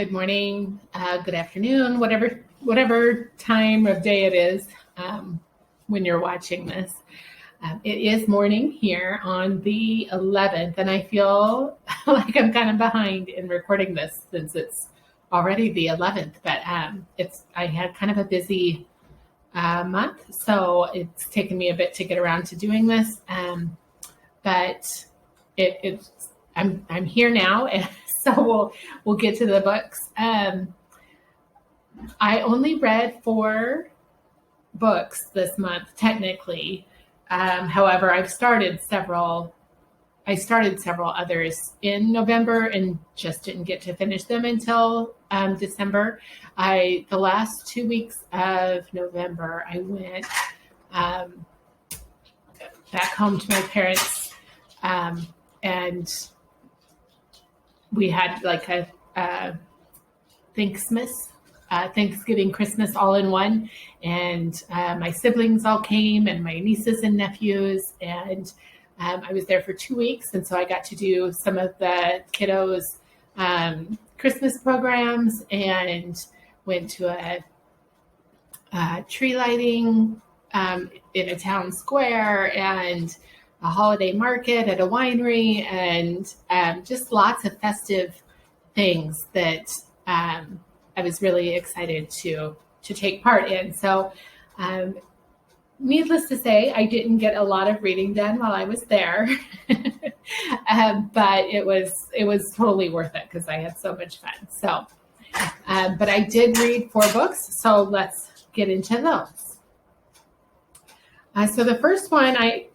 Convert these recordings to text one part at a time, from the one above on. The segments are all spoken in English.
Good morning, good afternoon, whatever time of day it is when you're watching this. It is morning here on the 11th, and I feel like I'm kind of behind in recording this since it's already the 11th. But I had kind of a busy month, so it's taken me a bit to get around to doing this. But I'm here now, and so we'll get to the books. I only read 4 books this month, technically. However, I started several others in November and just didn't get to finish them until December. The last 2 weeks of November, I went back home to my parents, and we had like a Thanksgiving, Christmas all in one. And my siblings all came, and my nieces and nephews. And I was there for 2 weeks. And so I got to do some of the kiddos' Christmas programs and went to a tree lighting in a town square and a holiday market at a winery, and just lots of festive things that I was really excited to take part in. So needless to say, I didn't get a lot of reading done while I was there, but it was totally worth it because I had so much fun. So, but I did read 4 books, so let's get into those. So the first one I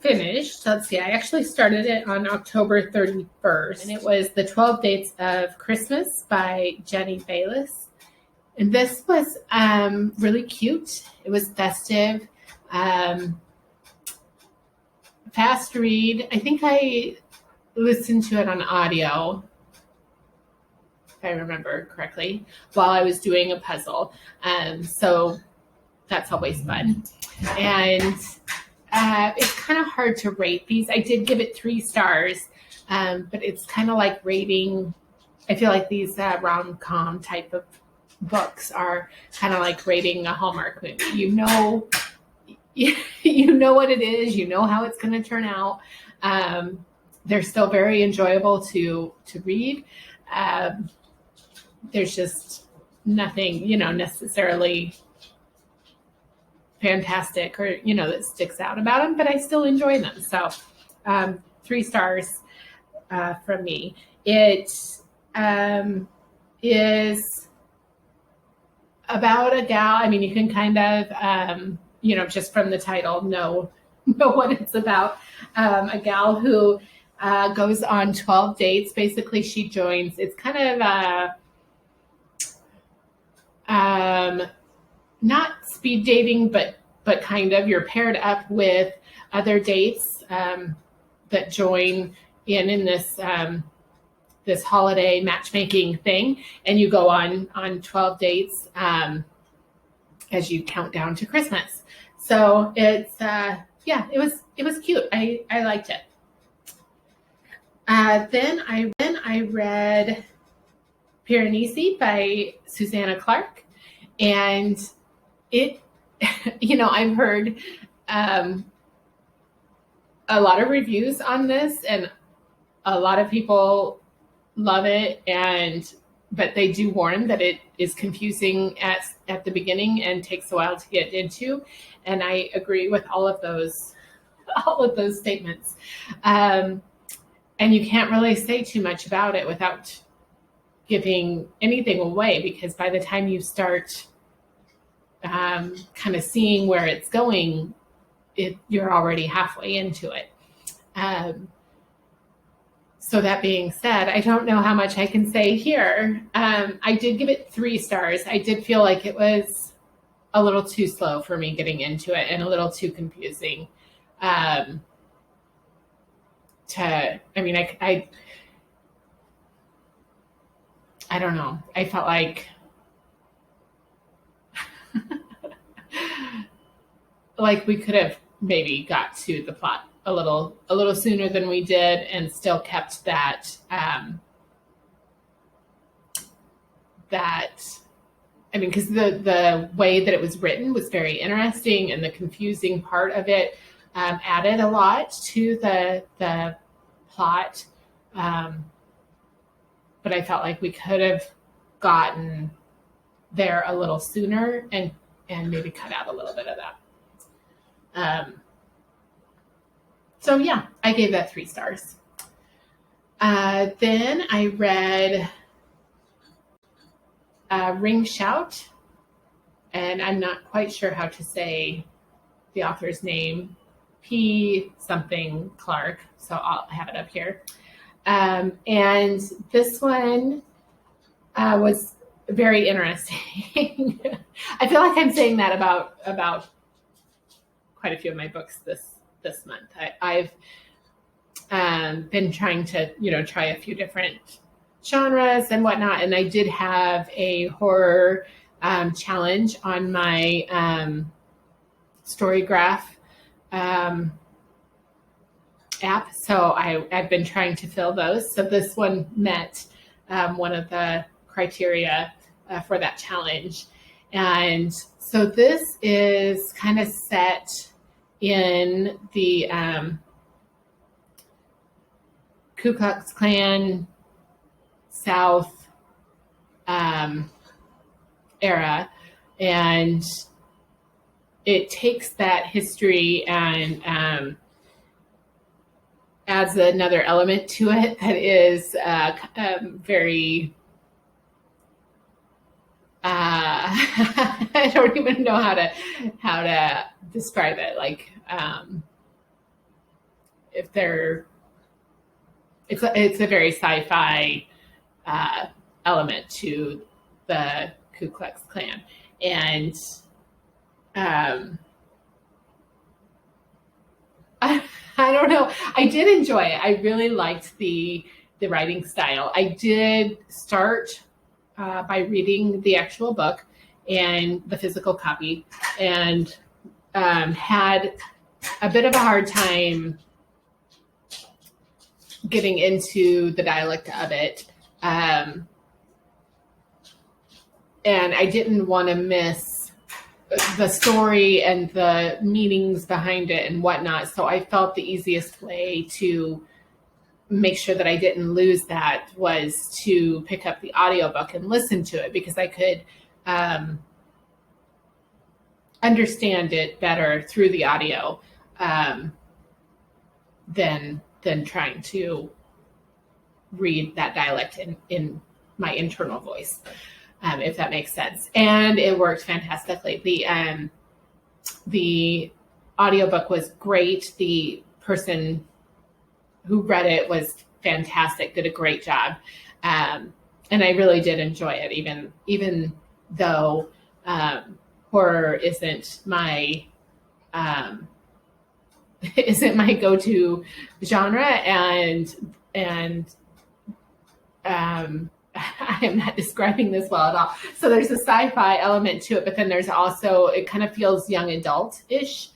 finished. Let's see, I actually started it on October 31st, and it was The 12 Dates of Christmas by Djeli Bayliss. And this was really cute. It was festive, fast read. I think I listened to it on audio, if I remember correctly, while I was doing a puzzle. So that's always fun. And it's kind of hard to rate these. I did give it 3 stars, but it's kind of like rating. I feel like these rom-com type of books are kind of like rating a Hallmark movie. You know what it is. You know how it's going to turn out. They're still very enjoyable to read. There's just nothing, necessarily fantastic or that sticks out about them, but I still enjoy them. So 3 stars from me. It is about a gal. I mean, you can kind of just from the title know what it's about. A gal who goes on 12 dates. Basically, she joins, it's kind of not speed dating, but kind of, you're paired up with other dates that join in this this holiday matchmaking thing, and you go on 12 dates as you count down to Christmas. So it's it was cute. I liked it. Then I read Piranesi by Susanna Clarke, and it, I've heard a lot of reviews on this, and a lot of people love it, but they do warn that it is confusing at the beginning and takes a while to get into, and I agree with all of those statements. And you can't really say too much about it without giving anything away, because by the time you start kind of seeing where it's going, you're already halfway into it. So that being said, I don't know how much I can say here. I did give it 3 stars. I did feel like I a little too slow for me getting into it and a little too confusing. I don't know. I felt like like we could have maybe got to the plot a little sooner than we did and still kept that that, I mean, because the way that it was written was very interesting, and the confusing part of it added a lot to the plot. But I felt like we could have gotten there a little sooner and maybe cut out a little bit of that. So yeah, I gave that 3 stars. Then I read Ring Shout, and I'm not quite sure how to say the author's name, P something Clarke, so I'll have it up here. And this one was very interesting. I feel like I'm saying that about quite a few of my books this month. I've been trying to try a few different genres and whatnot, and I did have a horror challenge on my Storygraph app, so I've been trying to fill those. So this one met one of the criteria for that challenge, and so this is kind of set in the Ku Klux Klan South era, and it takes that history and adds another element to it that is very I don't even know how to describe it. Like if they're it's a very sci-fi element to the Ku Klux Klan, and I don't know. I did enjoy it. I really liked the writing style. I did start by reading the actual book and the physical copy, and had a bit of a hard time getting into the dialect of it. And I didn't want to miss the story and the meanings behind it and whatnot. So I felt the easiest way to make sure that I didn't lose that was to pick up the audiobook and listen to it, because I could understand it better through the audio than trying to read that dialect in my internal voice, if that makes sense. And it worked fantastically. The audiobook was great. The person who read it was fantastic, did a great job. And I really did enjoy it, even though horror isn't my go-to genre, and I am not describing this well at all. So there's a sci-fi element to it, but then there's also, it kind of feels young adult-ish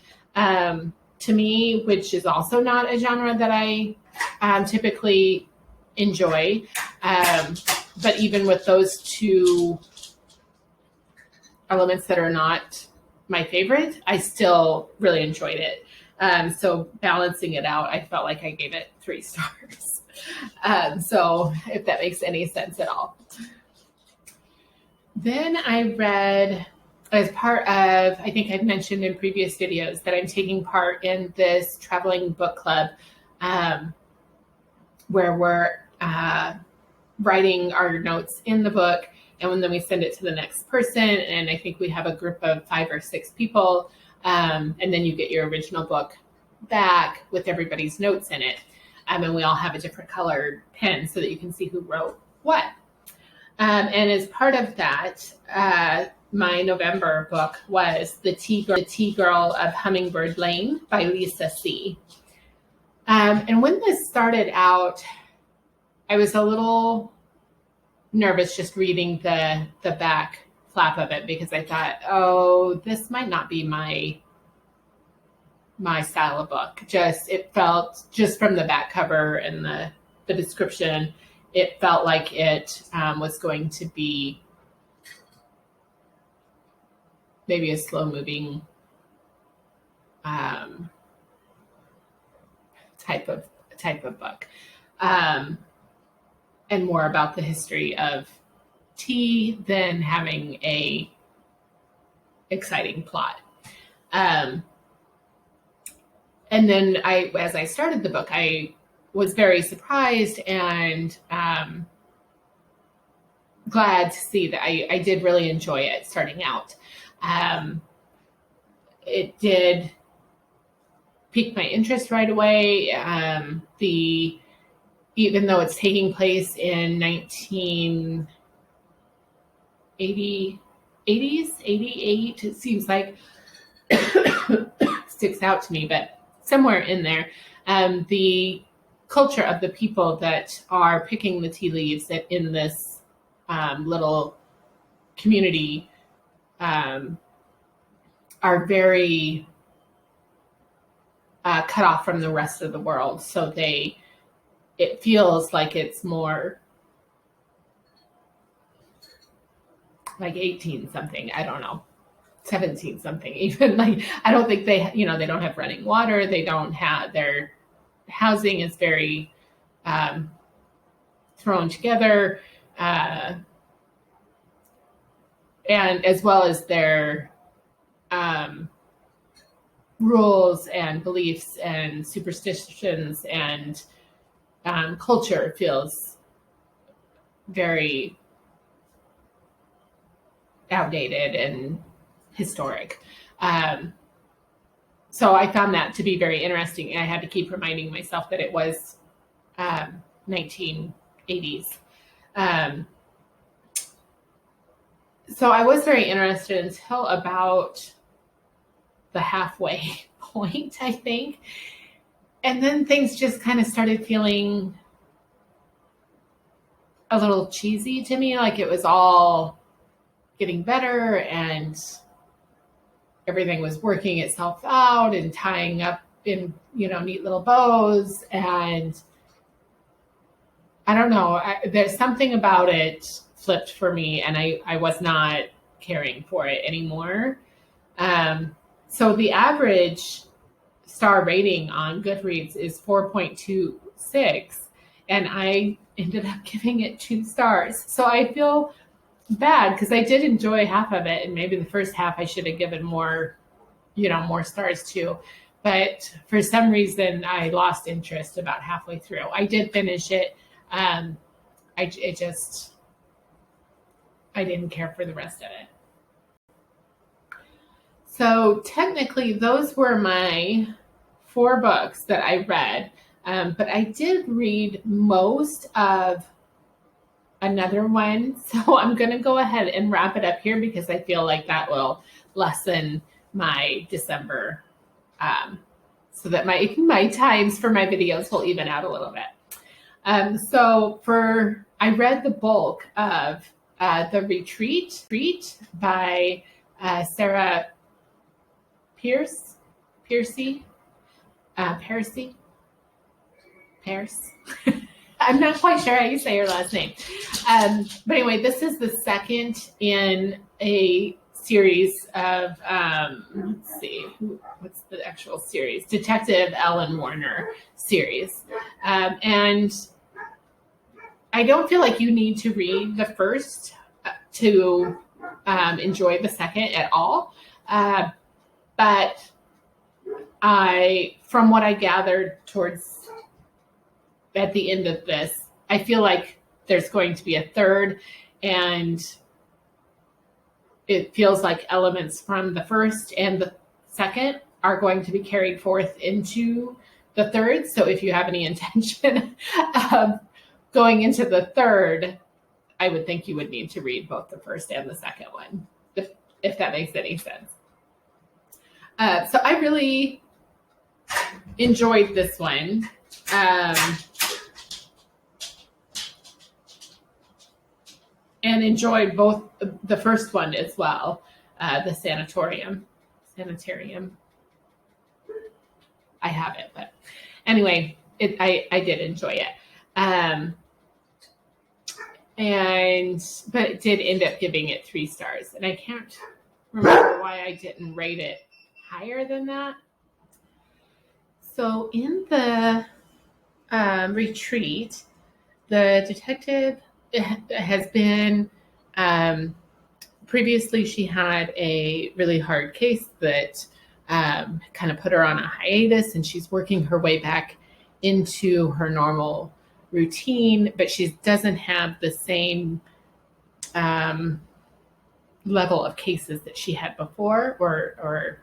to me, which is also not a genre that I typically enjoy. But even with those two elements that are not my favorite, I still really enjoyed it. So balancing it out, I felt like I gave it 3 stars. So if that makes any sense at all. Then I read, as part of, I think I've mentioned in previous videos that I'm taking part in this traveling book club, where we're writing our notes in the book, and then we send it to the next person. And I think we have a group of 5 or 6 people. And then you get your original book back with everybody's notes in it. And we all have a different colored pen so that you can see who wrote what. And as part of that, my November book was The Tea Girl of Hummingbird Lane by Lisa C. And when this started out, I was a little nervous just reading the back flap of it, because I thought, oh, this might not be my style of book. It felt, just from the back cover and the description, it felt like it was going to be maybe a slow moving um, type of book, and more about the history of tea than having a exciting plot. And then as I started the book, I was very surprised and glad to see that I did really enjoy it starting out. It did pique my interest right away. Even though it's taking place in 1980s, 88, it seems like sticks out to me, but somewhere in there, the culture of the people that are picking the tea leaves in this little community are very cut off from the rest of the world. So it feels like it's more like 18 something. I don't know, 17 something even. Like, I don't think they don't have running water. They don't have, their housing is very thrown together. And as well as their rules and beliefs and superstitions and culture feels very outdated and historic. So I found that to be very interesting. And I had to keep reminding myself that it was 1980s. So I was very interested until about the halfway point, I think. And then things just kind of started feeling a little cheesy to me, like it was all getting better and everything was working itself out and tying up in, neat little bows. And I don't know, there's something about it flipped for me, and I was not caring for it anymore. So the average star rating on Goodreads is 4.26, and I ended up giving it 2 stars. So I feel bad because I did enjoy half of it, and maybe the first half I should have given more stars to. But for some reason, I lost interest about halfway through. I did finish it. I didn't care for the rest of it. So technically, those were my 4 books that I read. But I did read most of another one. So I'm going to go ahead and wrap it up here because I feel like that will lessen my December, so that my times for my videos will even out a little bit. I read the bulk of The Retreat by Sarah Pearse. I'm not quite sure how you say her last name. But anyway, this is the second in a series of, let's see, what's the actual series? Detective Ellen Warner series. And I don't feel like you need to read the first to enjoy the second at all. But from what I gathered towards at the end of this, I feel like there's going to be a third, and it feels like elements from the first and the second are going to be carried forth into the third. So if you have any intention of going into the third, I would think you would need to read both the first and the second one, if that makes any sense. So I really enjoyed this one. And enjoyed both the first one as well, the sanitarium. I have it, but anyway, I did enjoy it. But it did end up giving it 3 stars, and I can't remember why I didn't rate it higher than that. So in the retreat, the detective has been, previously she had a really hard case that kind of put her on a hiatus, and she's working her way back into her normal routine, but she doesn't have the same level of cases that she had before, or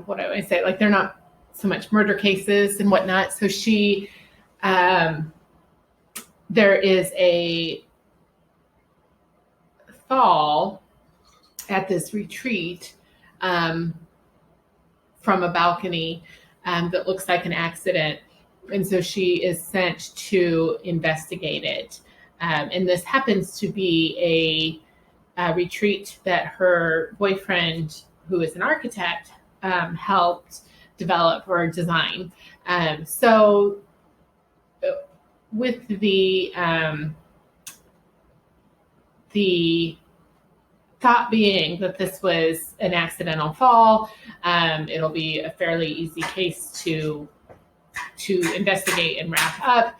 what do I say? Like, they're not so much murder cases and whatnot. So she, there is a fall at this retreat from a balcony that looks like an accident. And so she is sent to investigate it. And this happens to be a retreat that her boyfriend, who is an architect, helped develop or design. So with the thought being that this was an accidental fall, it'll be a fairly easy case to investigate and wrap up.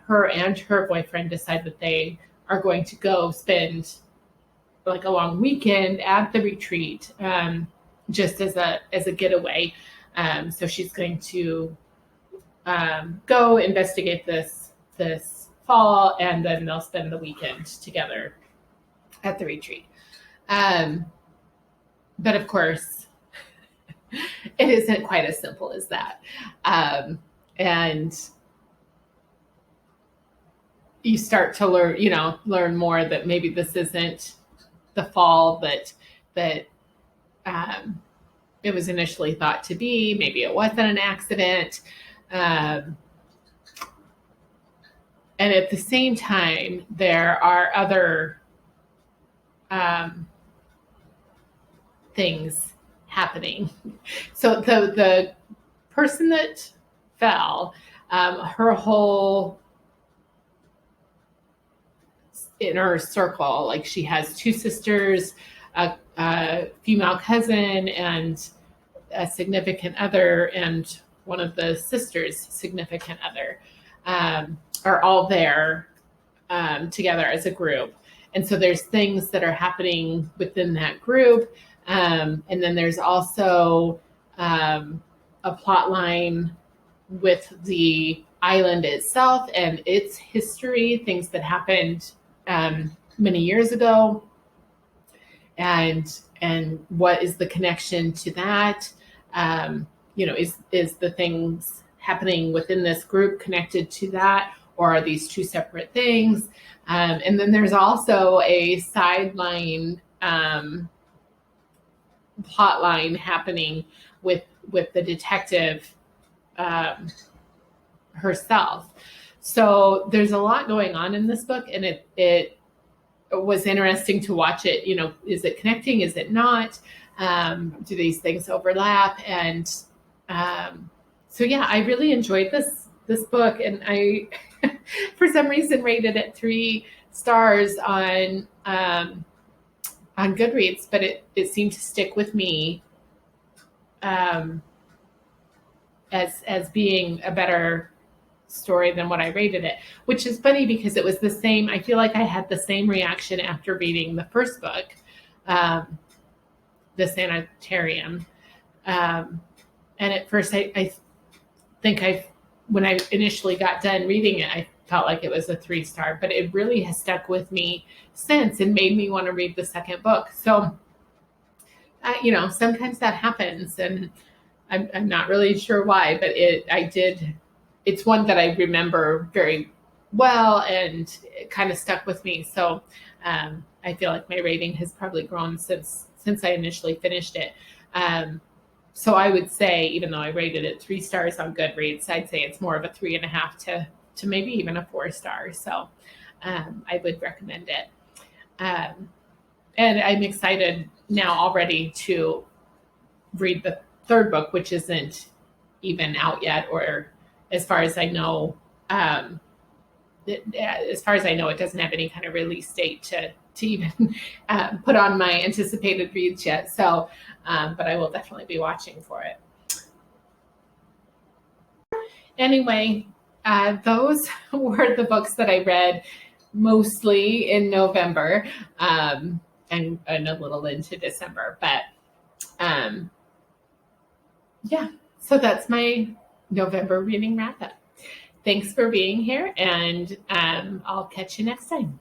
Her and her boyfriend decide that they are going to go spend like a long weekend at the retreat, just as a getaway. So she's going to go investigate this fall, and then they'll spend the weekend together at the retreat. But of course, it isn't quite as simple as that. And you start to learn more that maybe this isn't the fall that it was initially thought to be. Maybe it wasn't an accident. And at the same time, there are other things happening. So the person that fell, her whole inner circle, like she has two sisters, a female cousin, and a significant other, and one of the sisters' significant other, are all there together as a group. And so there's things that are happening within that group. And then there's also a plot line with the island itself and its history, things that happened many years ago. And what is the connection to that? Is the things happening within this group connected to that, or are these two separate things? And then there's also a sideline plot line happening with the detective herself. So there's a lot going on in this book, and it was interesting to watch it. Is it connecting? Is it not? Do these things overlap? And so yeah, I really enjoyed this book, and I for some reason rated it 3 stars on Goodreads, but it seemed to stick with me as being a better story than what I rated it, which is funny because it was the same. I feel like I had the same reaction after reading the first book, The Sanitarium. And at first I think when I initially got done reading it, I felt like it was a 3-star, but it really has stuck with me since and made me want to read the second book. So, sometimes that happens, and I'm not really sure why, but it's one that I remember very well, and it kind of stuck with me. So I feel like my rating has probably grown since I initially finished it. So I would say, even though I rated it 3 stars on Goodreads, I'd say it's more of a 3.5 to maybe even a 4-star. So I would recommend it. And I'm excited now already to read the third book, which isn't even out yet, or as far as I know, as far as I know, it doesn't have any kind of release date to even put on my anticipated reads yet. So, but I will definitely be watching for it. Anyway, those were the books that I read mostly in November, and a little into December. But yeah, so that's my November reading wrap up. Thanks for being here, and I'll catch you next time.